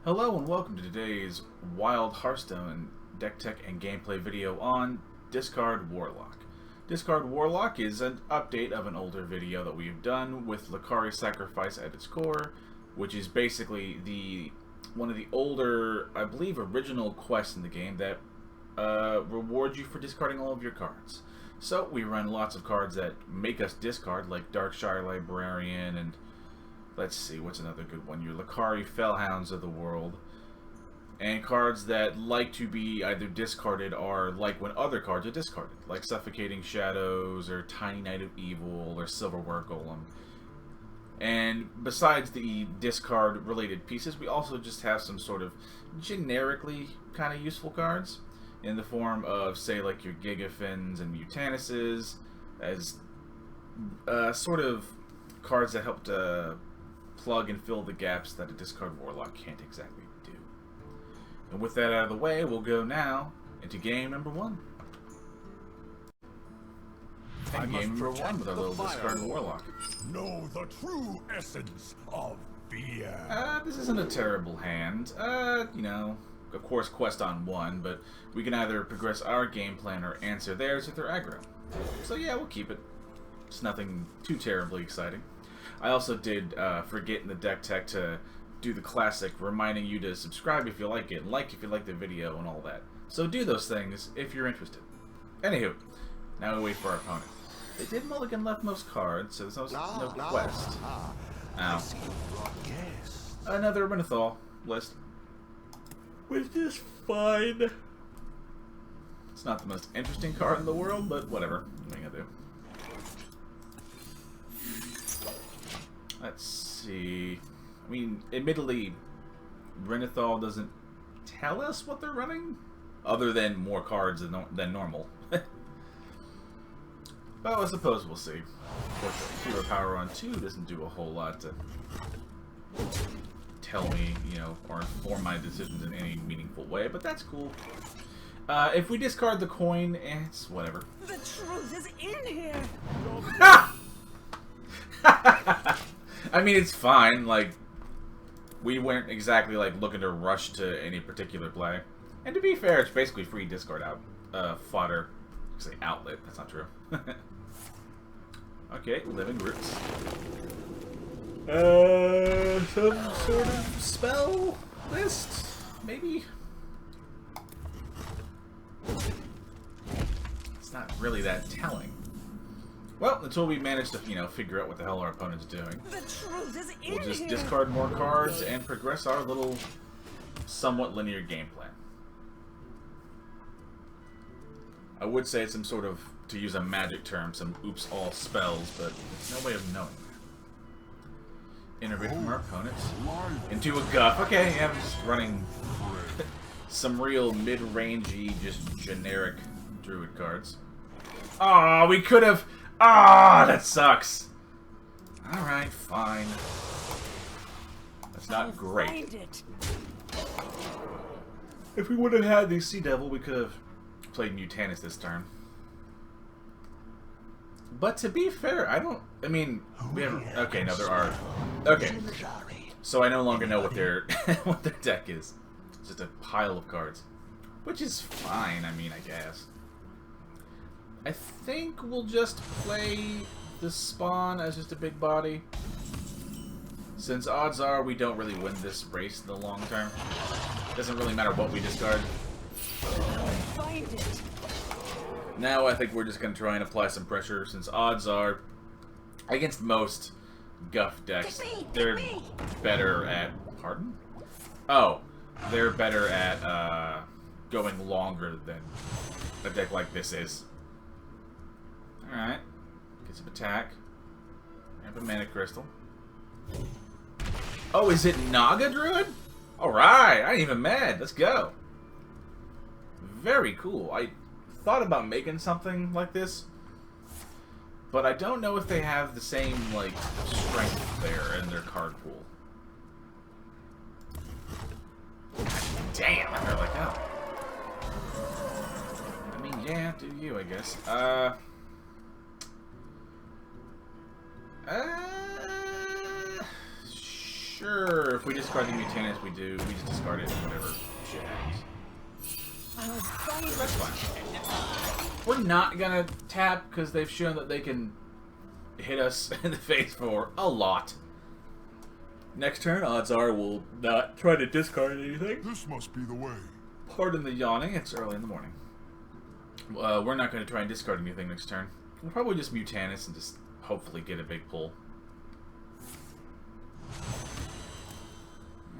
Hello and welcome to today's wild Hearthstone deck tech and gameplay video on Discard Warlock. Discard Warlock is an update of an older video that we've done with Lakkari Sacrifice at its core, which is basically one of the older, I believe, original quests in the game that rewards you for discarding all of your cards. So we run lots of cards that make us discard, like Darkshire Librarian and let's see, what's another good one? Your Lakkari Felhounds of the world. And cards that like to be either discarded or like when other cards are discarded, like Suffocating Shadows or Tiny Knight of Evil or Silverware Golem. And besides the discard related pieces, we also just have some sort of generically kind of useful cards in the form of, say, like your Gigafins and Mutanuses, as sort of cards that help to plug and fill the gaps that a Discard Warlock can't exactly do. And with that out of the way, we'll go now into game number one. And game number one with our little Discard Warlock. Know the true essence of fear. This isn't a terrible hand. You know, of course quest on one, but we can either progress our game plan or answer theirs if they're aggro. So yeah, we'll keep it. It's nothing too terribly exciting. I also did forget in the deck tech to do the classic reminding you to subscribe if you like it, and like if you like the video and all that. So do those things if you're interested. Anywho, now we wait for our opponent. They did mulligan leftmost cards, so there's no quest. Ow. Another Renathal list. Which is fine. It's not the most interesting card in the world, but whatever. What are you gonna do? Let's see. I mean, admittedly, Renathal doesn't tell us what they're running, other than more cards than normal. Well, I suppose we'll see. Of course, hero power on 2 doesn't do a whole lot to tell me, you know, or inform my decisions in any meaningful way, but that's cool. If we discard the coin, it's whatever. The truth is in here. I mean, it's fine. Like, we weren't exactly like looking to rush to any particular play. And to be fair, it's basically free discard fodder. I say outlet. That's not true. Okay, living roots. Some sort of spell list, maybe. It's not really that telling. Well, until we manage to, you know, figure out what the hell our opponent's doing. The truth is in We'll just here. discard more cards and progress our little, somewhat linear game plan. I would say it's some sort of, to use a magic term, some oops all spells, but there's no way of knowing that. Innovate from our opponent into a guff. Okay, yeah, I'm just running some real mid-rangey, just generic druid cards. Aw, we could have... Ah, that sucks. Alright, fine. That's not great. If we would have had the Seadevil, we could have played Mutanus this turn. But to be fair, I mean, we haven't... Okay, no, there are... Okay. So I no longer know what their what their deck is. It's just a pile of cards. Which is fine, I mean, I guess. I think we'll just play the spawn as just a big body. Since odds are we don't really win this race in the long term. Doesn't really matter what we discard. Find it. Now I think we're just going to try and apply some pressure, since odds are, against most guff decks, they're better at... Pardon? Oh, they're better at going longer than a deck like this is. Alright. Get some attack. Ramp a mana crystal. Oh, is it Naga Druid? Alright, I ain't even mad. Let's go. Very cool. I thought about making something like this, but I don't know if they have the same, like, strength there in their card pool. Damn, I really go. I mean, yeah, do you, I guess. Sure, if we discard the Mutanus, we just discard it and whatever shit happens. That's fine. We're not gonna tap because they've shown that they can hit us in the face for a lot. Next turn, odds are we'll not try to discard anything. This must be the way. Pardon the yawning, it's early in the morning. We're not going to try and discard anything next turn. We'll probably just Mutanus and just hopefully get a big pull.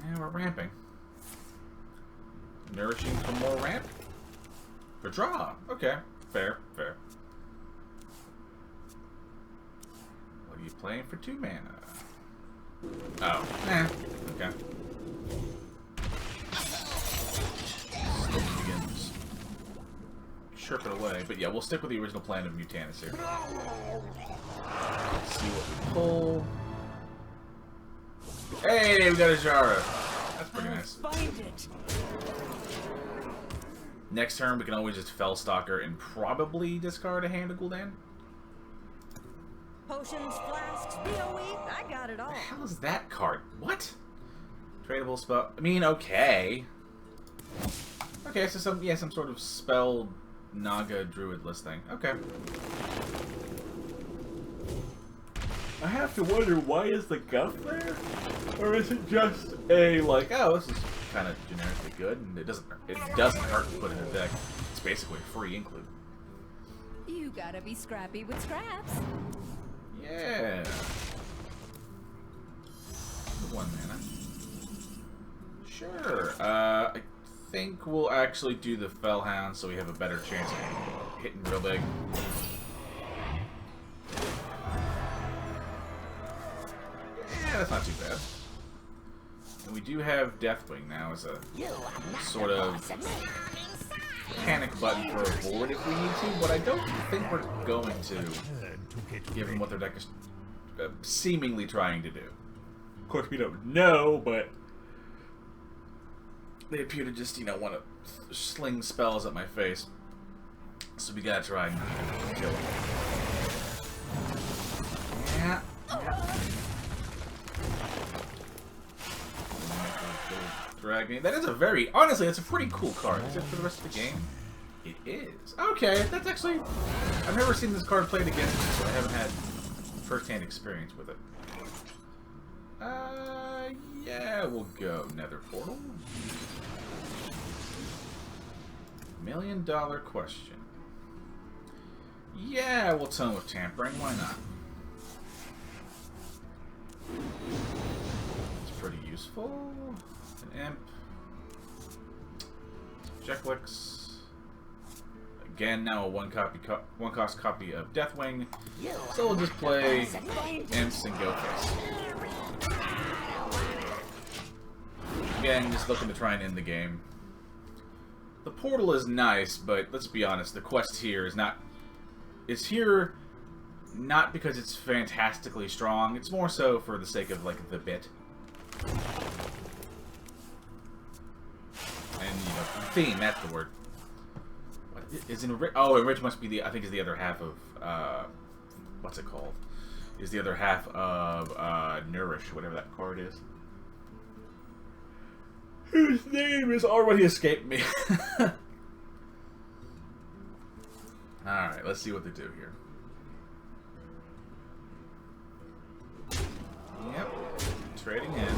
Yeah, we're ramping. Nourishing for more ramp? For draw. Okay, fair, fair. What are you playing for 2 mana? Oh, okay. Slowly begins. Chirp it away, but yeah, we'll stick with the original plan of Mutanus here. Let's see what we pull. Hey, we got a Jara. That's pretty nice. Find it. Next turn, we can always just Felstalker and probably discard a Hand of Gul'dan. Potions, flasks, BOE, I got it all. What the hell is that card? What? Tradable spell. I mean, okay. Okay, so some sort of spell Naga druidless thing. Okay. I have to wonder, why is the guff there? Or is it just a like, oh, this is kind of generically good and it doesn't hurt to put in a deck. It's basically a free include. You gotta be scrappy with scraps. Yeah. 1 mana. Sure. I think we'll actually do the Felhound so we have a better chance of hitting real big. Yeah, that's not too bad. And we do have Deathwing now as a sort of panic button for a board if we need to, but I don't think we're going to, given what their deck is seemingly trying to do. Of course, we don't know, but they appear to just, you know, want to sling spells at my face. So we gotta try and kill them. Yeah. Drag me. That is a very, honestly, that's a pretty cool card. Is it for the rest of the game? It is. Okay, that's actually, I've never seen this card played against me, so I haven't had first-hand experience with it. Yeah, we'll go Nether Portal. $1 million question. Yeah, we'll Tome Tampering, why not? It's pretty useful. An Imp. Jekliks. Again, now a one cost copy of Deathwing. So we'll just play Imps and go first. Again, just looking to try and end the game. The portal is nice, but let's be honest, the quest here is not... It's here not because it's fantastically strong, it's more so for the sake of, like, the bit. And, you know, theme, that's the word. What is Enrich? Oh, Enrich must be the, I think is the other half of, what's it called? Is the other half of, Nourish, whatever that card is. Whose name has already escaped me. Alright, let's see what they do here. Yep. Trading in.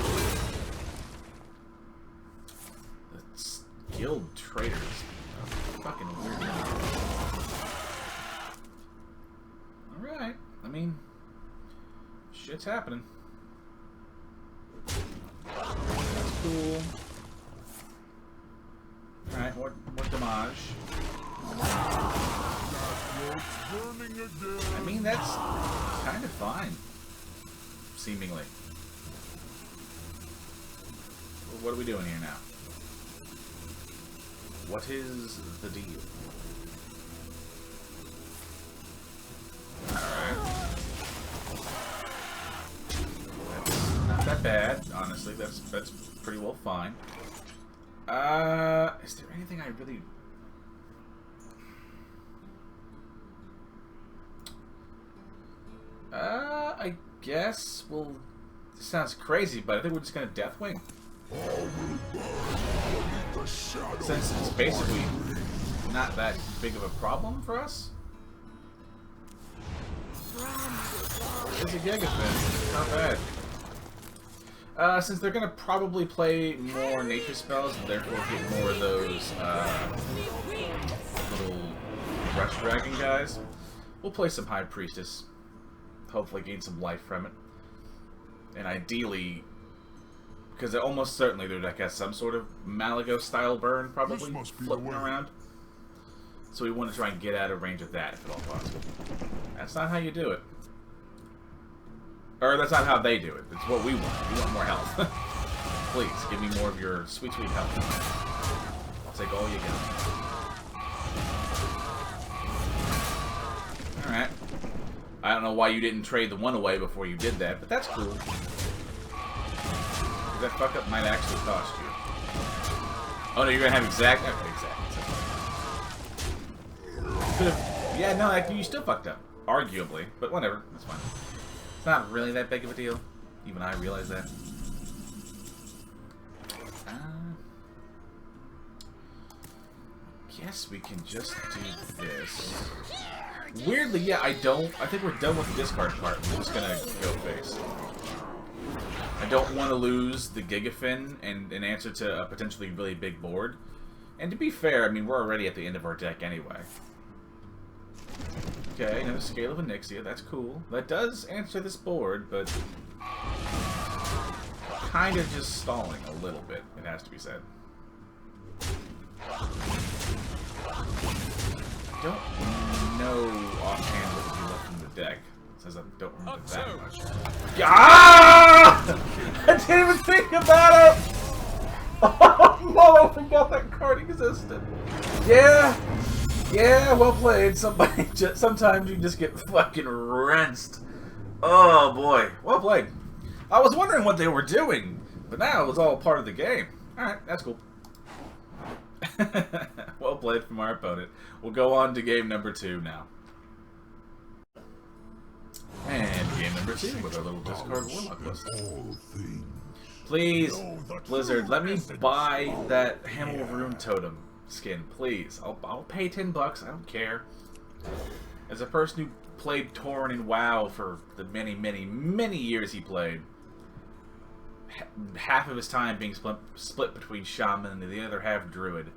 The Guild Traders. Fucking weird. Alright. I mean, shit's happening. That's cool. Alright, more damage. I mean, that's kind of fine. Seemingly. What are we doing here now? What is the deal? Alright. That's not that bad, honestly. That's pretty well fine. Is there anything I really... I guess we'll sounds crazy, but I think we're just gonna Deathwing. Since it's basically not that big of a problem for us. It's a Gigafin. Not bad. Since they're gonna probably play more nature spells and therefore get more of those little rush dragon guys, we'll play some High Priestess. Hopefully gain some life from it. And ideally, because almost certainly their deck has some sort of Malago style burn probably floating around. So we want to try and get out of range of that if at all possible. That's not how you do it. Or that's not how they do it. It's what we want. We want more health. Please, give me more of your sweet, sweet health. I'll take all you got. Alright. I don't know why you didn't trade the one away before you did that, but that's cool. That fuck up might actually cost you. Oh no, you're gonna have exact. Okay, exact. Could've. Yeah, no, you still fucked up. Arguably, but whatever. That's fine. It's not really that big of a deal. Even I realize that. Guess we can just do this. Weirdly, yeah, I think we're done with the discard part. We're just gonna go face. I don't want to lose the Gigafin and in answer to a potentially really big board. And to be fair, I mean, we're already at the end of our deck anyway. Okay, another Scale of Onyxia, that's cool. That does answer this board, but kind of just stalling a little bit, it has to be said. I don't know offhand what would be left in the deck, since I don't remember that much. Ah! I didn't even think about it! Oh no, I forgot that card existed. Yeah, well played. Sometimes you just get fucking rinsed. Oh boy, well played. I was wondering what they were doing, but now it was all part of the game. Alright, that's cool. Well played from our opponent. We'll go on to game number 2 now. And game number 2 with our little Discard Warlock list. Please, Blizzard, let me buy that Hamel Rune Totem skin, please. I'll pay $10, I don't care. As a person who played Tauren in WoW for the many, many, many years he played, half of his time being split between Shaman and the other half Druid,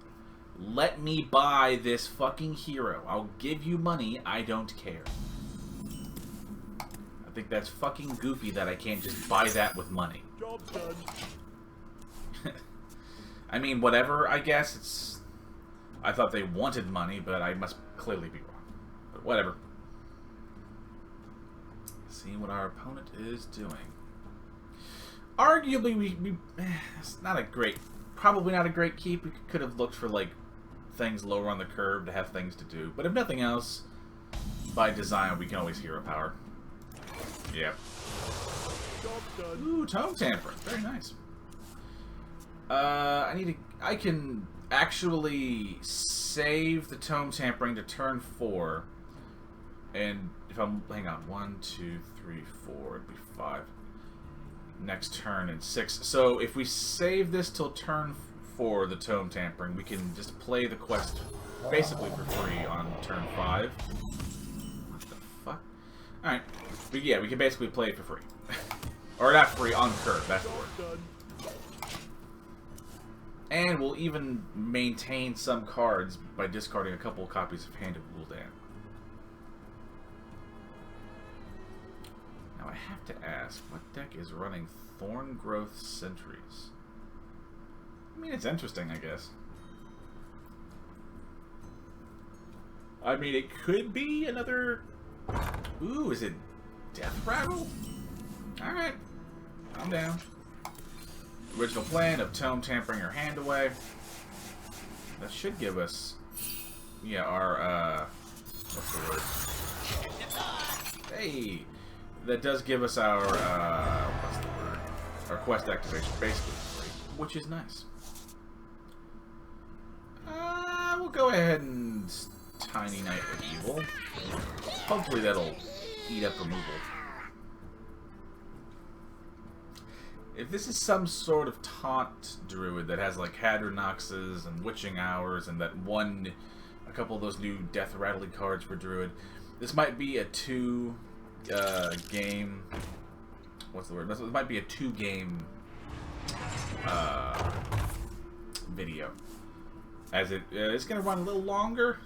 let me buy this fucking hero. I'll give you money, I don't care. I think that's fucking goofy that I can't just buy that with money. Job done. I mean, whatever, I guess. I thought they wanted money, but I must clearly be wrong. But whatever. See what our opponent is doing. Arguably, it's not a great, probably not a great keep. We could have looked for, like, things lower on the curve to have things to do. But if nothing else, by design, we can always hero power. Yep. Ooh, Tome Tampering. Very nice. I can actually save the Tome Tampering to turn 4. And if I'm, hang on, 1, 2, 3, 4, it'd be 5. Next turn and 6. So if we save this till turn 4, the Tome Tampering, we can just play the quest basically for free on turn 5. What the fuck? Alright. But yeah, we can basically play it for free. Or not free, on curve, that's the word. And we'll even maintain some cards by discarding a couple of copies of Hand of Gul'dan. Now I have to ask, what deck is running Thorn Growth Sentries? I mean, it's interesting, I guess. I mean, it could be another... Ooh, is it Death Rattle? Alright, I'm down. Original plan of Tome Tampering our hand away. That should give us... Yeah, our, what's the word? Hey! That does give us our, what's the word? Our quest activation, basically free, which is nice. We'll go ahead and Tiny Knight of Evil. Hopefully that'll eat up removal. If this is some sort of taunt druid that has like Hadronoxes and Witching Hours and that one, a couple of those new Death Rattling cards for druid, this might be a game. What's the word? This might be a 2-game video, as it's gonna run a little longer.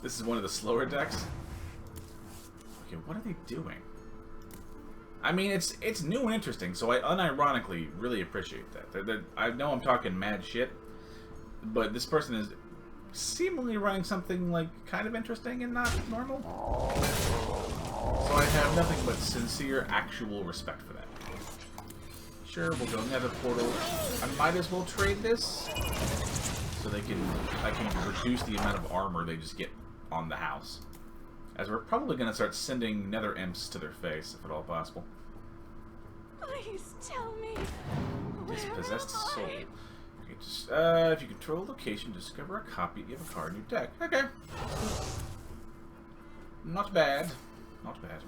This is one of the slower decks. Okay, what are they doing? I mean, it's new and interesting, so I unironically really appreciate that. I know I'm talking mad shit, but this person is seemingly running something like kind of interesting and not normal. So I have nothing but sincere, actual respect for that. Sure, we'll go Nether Portal. I might as well trade this so I can reduce the amount of armor they just get on the house. As we're probably going to start sending Nether Imps to their face, if at all possible. Please tell me. Dispossessed Soul. Okay, just, if you control a location, discover a copy of a card in your deck. Okay. Not bad. Not bad.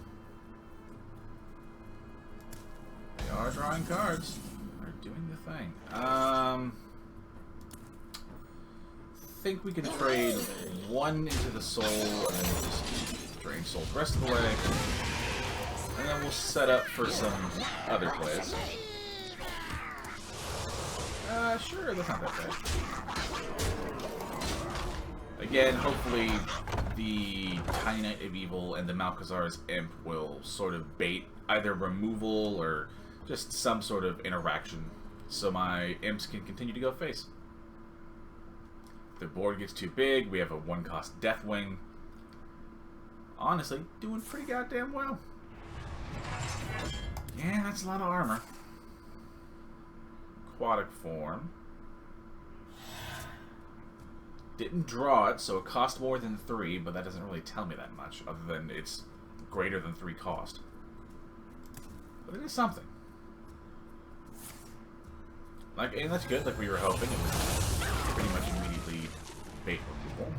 They are drawing cards. They're doing the thing. Think we can trade one into the soul, and then we'll just drain soul the rest of the way. And then we'll set up for some other plays. Sure, that's not that bad. Again, hopefully the Tiny Knight of Evil and the Malchezaar's Imp will sort of bait either removal or just some sort of interaction, so my Imps can continue to go face. If the board gets too big, we have a 1-cost Deathwing. Honestly, doing pretty goddamn well. Yeah, that's a lot of armor. Aquatic form. Didn't draw it, so it cost more than 3, but that doesn't really tell me that much, other than it's greater than 3 cost. But it is something. Like, and that's good, like we were hoping. It was pretty much immediately bait removal.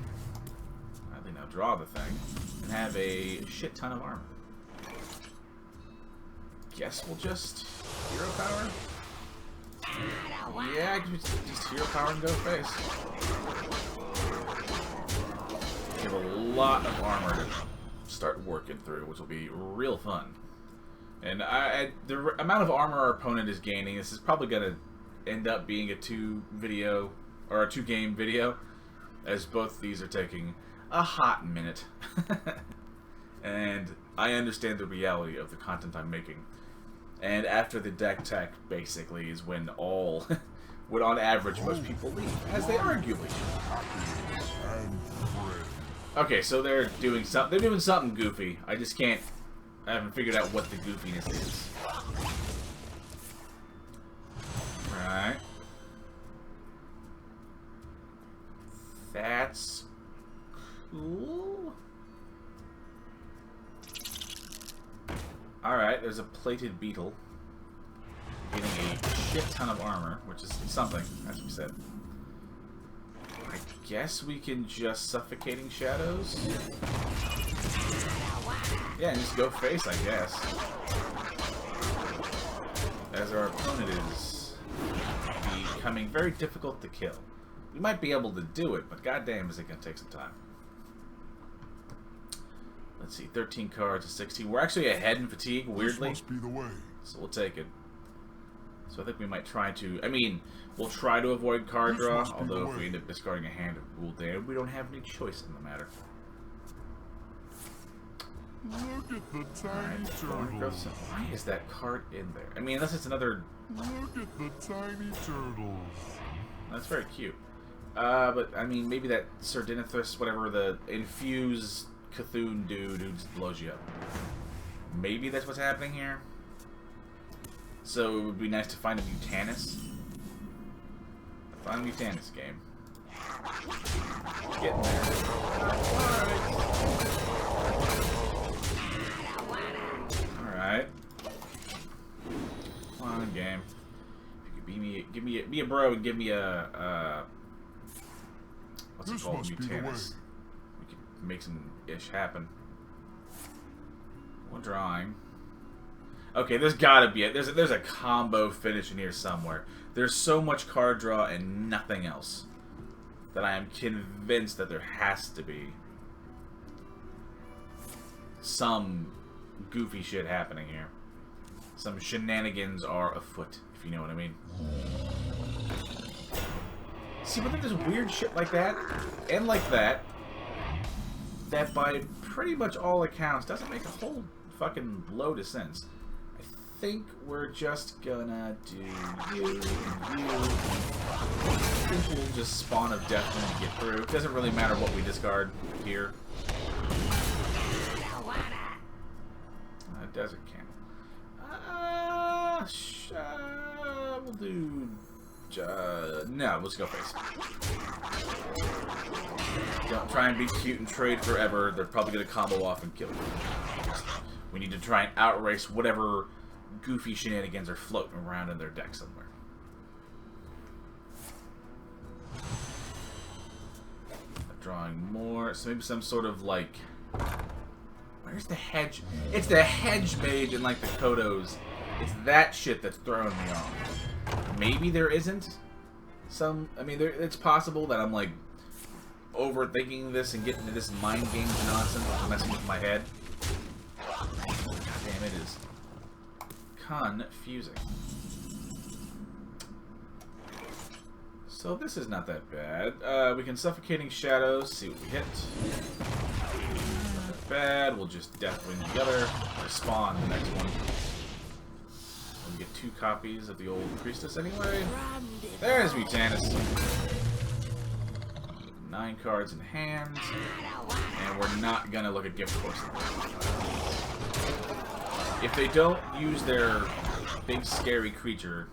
They now draw the thing and have a shit ton of armor. Guess we'll just hero power. Yeah, just hero power and go face. We have a lot of armor to start working through, which will be real fun. And the amount of armor our opponent is gaining, this is probably going to end up being a 2-game video, as both these are taking a hot minute. And I understand the reality of the content I'm making. And after the deck tech, basically, is when all, when on average most people leave, as they arguably should. Okay, so they're doing something goofy. I just can't. I haven't figured out what the goofiness is. Right. That's cool. Alright, there's a plated beetle. Getting a shit ton of armor, which is something, as we said. I guess we can just Suffocating Shadows. Yeah, and just go face, I guess. As our opponent is becoming very difficult to kill. We might be able to do it, but goddamn is it going to take some time. Let's see, 13 cards to 16. We're actually ahead in fatigue, weirdly. This must be the way. So we'll take it. So I think we might try to... I mean, we'll try to avoid card draw, although if we end up discarding a hand of Gul'dan, we don't have any choice in the matter. Look at the tiny turtles. Why is that card in there? I mean, unless it's another... Look at the tiny turtles. That's very cute. But, I mean, maybe that Sardinithus, whatever, the infused Cthulhu dude who just blows you up. Maybe that's what's happening here. So it would be nice to find a Mutanus. Find a Mutanus game. Getting there. Alright. Come on, game. If you could be a bro and give me a what's it called? Mutanus. We could make some ish happen. One drawing. Okay, there's gotta be there's a combo finish in here somewhere. There's so much card draw and nothing else that I am convinced that there has to be some goofy shit happening here. Some shenanigans are afoot, if you know what I mean. See, but then there's weird shit like that, and like that, that by pretty much all accounts doesn't make a whole fucking load of sense. I think we're just gonna do you and you. I think we'll just spawn a Deathwing to get through. It doesn't really matter what we discard here. Desert Camel. We'll do... no, let's go face. Don't try and be cute and trade forever. They're probably going to combo off and kill you. We need to try and outrace whatever goofy shenanigans are floating around in their deck somewhere. Drawing more. So maybe some sort of like... Where's the hedge? It's the hedge mage in like the Kodos. It's that shit that's throwing me off. Maybe there isn't some... I mean, it's possible that I'm like overthinking this and getting into this mind games nonsense that's messing with my head. God damn, it is confusing. So this is not that bad. We can Suffocating Shadows, see what we hit. Bad. We'll just Deathwing together. Spawn the next one. We get 2 copies of the old Priestess anyway. There's Mutanus. 9 cards in hand. And we're not gonna look at Gift Course. If they don't use their big scary creature,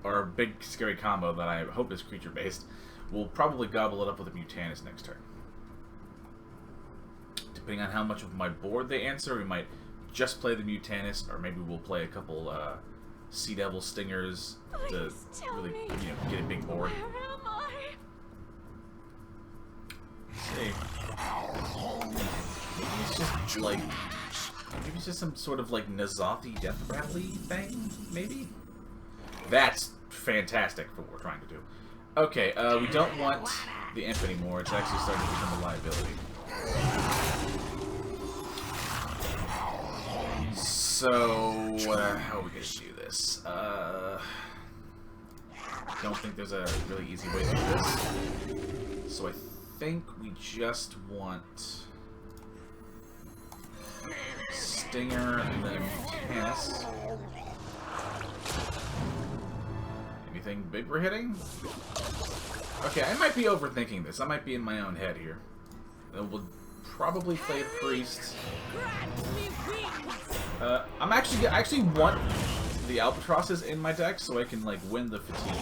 or big scary combo that I hope is creature based, we'll probably gobble it up with a Mutanus next turn. Depending on how much of my board they answer, we might just play the Mutanus, or maybe we'll play a couple Seadevil Stingers to really, you know, get a big board. Where am I? See. Maybe it's just like... Maybe it's just some sort of like N'Zothi Death Rattly thing, maybe? That's fantastic for what we're trying to do. Okay, we don't want the Imp anymore. It's actually starting to become a liability. So, how are we going to do this? Don't think there's a really easy way to do this. So I think we just want Stinger and then Mutanus. Anything big we're hitting? Okay, I might be overthinking this. I might be in my own head here. We'll probably play a Priest. I actually want the Albatrosses in my deck so I can like win the fatigue.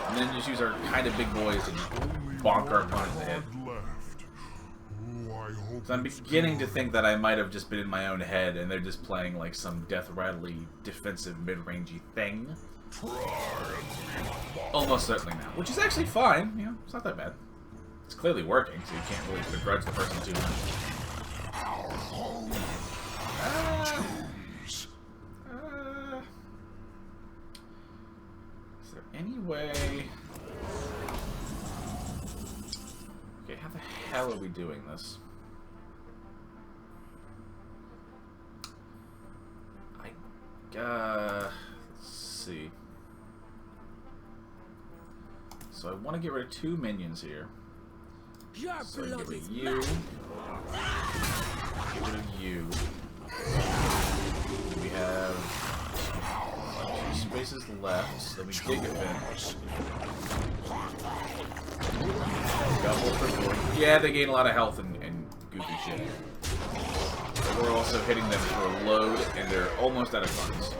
And then just use our kind of big boys and bonk our opponent in the head. So I'm beginning to think that I might have just been in my own head and they're just playing like some death rattly defensive mid-rangey thing. Almost certainly now. Which is actually fine, you know, it's not that bad. It's clearly working, so you can't really begrudge the person too much. Is there any way... Okay, how the hell are we doing this? Let's see. So I want to get rid of 2 minions here. So get rid of you. Get rid of you. We have 2 spaces left, so we Gigafin. Double for 4. Yeah, they gain a lot of health and goofy shit. We're also hitting them for a load, and they're almost out of funds.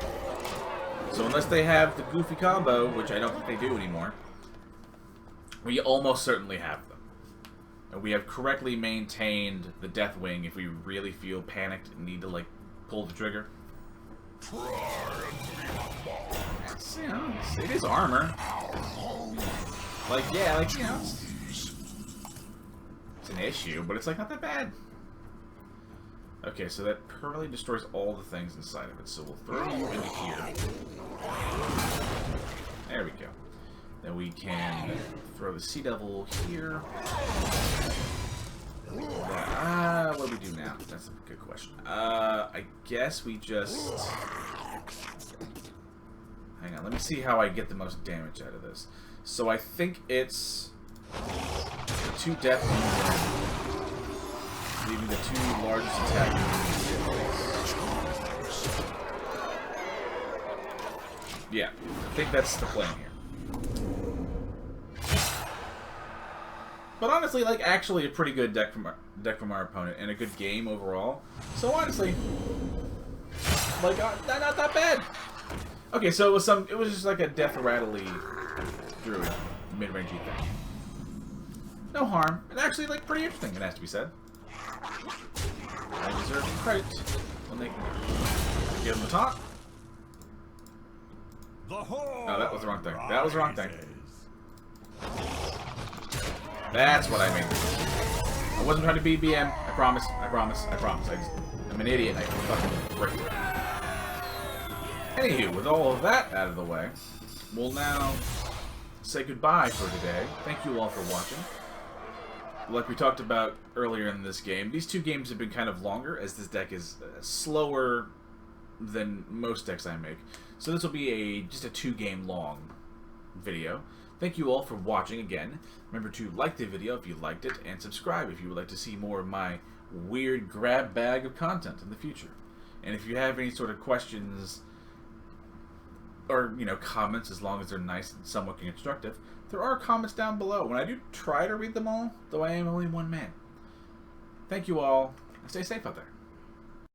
So unless they have the goofy combo, which I don't think they do anymore, we almost certainly have them. And we have correctly maintained the Deathwing if we really feel panicked and need to, like, pull the trigger. It's, you know, it is armor. Like, yeah, like, you know, it's an issue, but it's, like, not that bad. Okay, so that permanently destroys all the things inside of it. So we'll throw you into here. There we go. Then we can throw the Seadevil here. What do we do now? That's a good question. I guess we just... Hang on, let me see how I get the most damage out of this. So I think it's the 2 Deathwing, leaving the 2 largest attackers in place. Yeah, I think that's the plan here. But honestly, like, actually a pretty good deck from our opponent, and a good game overall. So honestly, like, not that bad. Okay, so it was just like a death rattly druid mid-rangey thing. No harm, and actually, like, pretty interesting. It has to be said. I deserve credit when they can give them the top. Oh, that was the wrong thing. That was the wrong thing. That's what I mean. I wasn't trying to be BM. I promise. I promise. I promise. I'm an idiot. I fucking break it. Anywho, with all of that out of the way, we'll now say goodbye for today. Thank you all for watching. Like we talked about earlier in this game, these 2 games have been kind of longer, as this deck is slower than most decks I make. So this will be just a 2-game long video. Thank you all for watching again. Remember to like the video if you liked it, and subscribe if you would like to see more of my weird grab bag of content in the future. And if you have any sort of questions or, you know, comments, as long as they're nice and somewhat constructive, there are comments down below. When I do try to read them all, though I am only one man. Thank you all, and stay safe out there.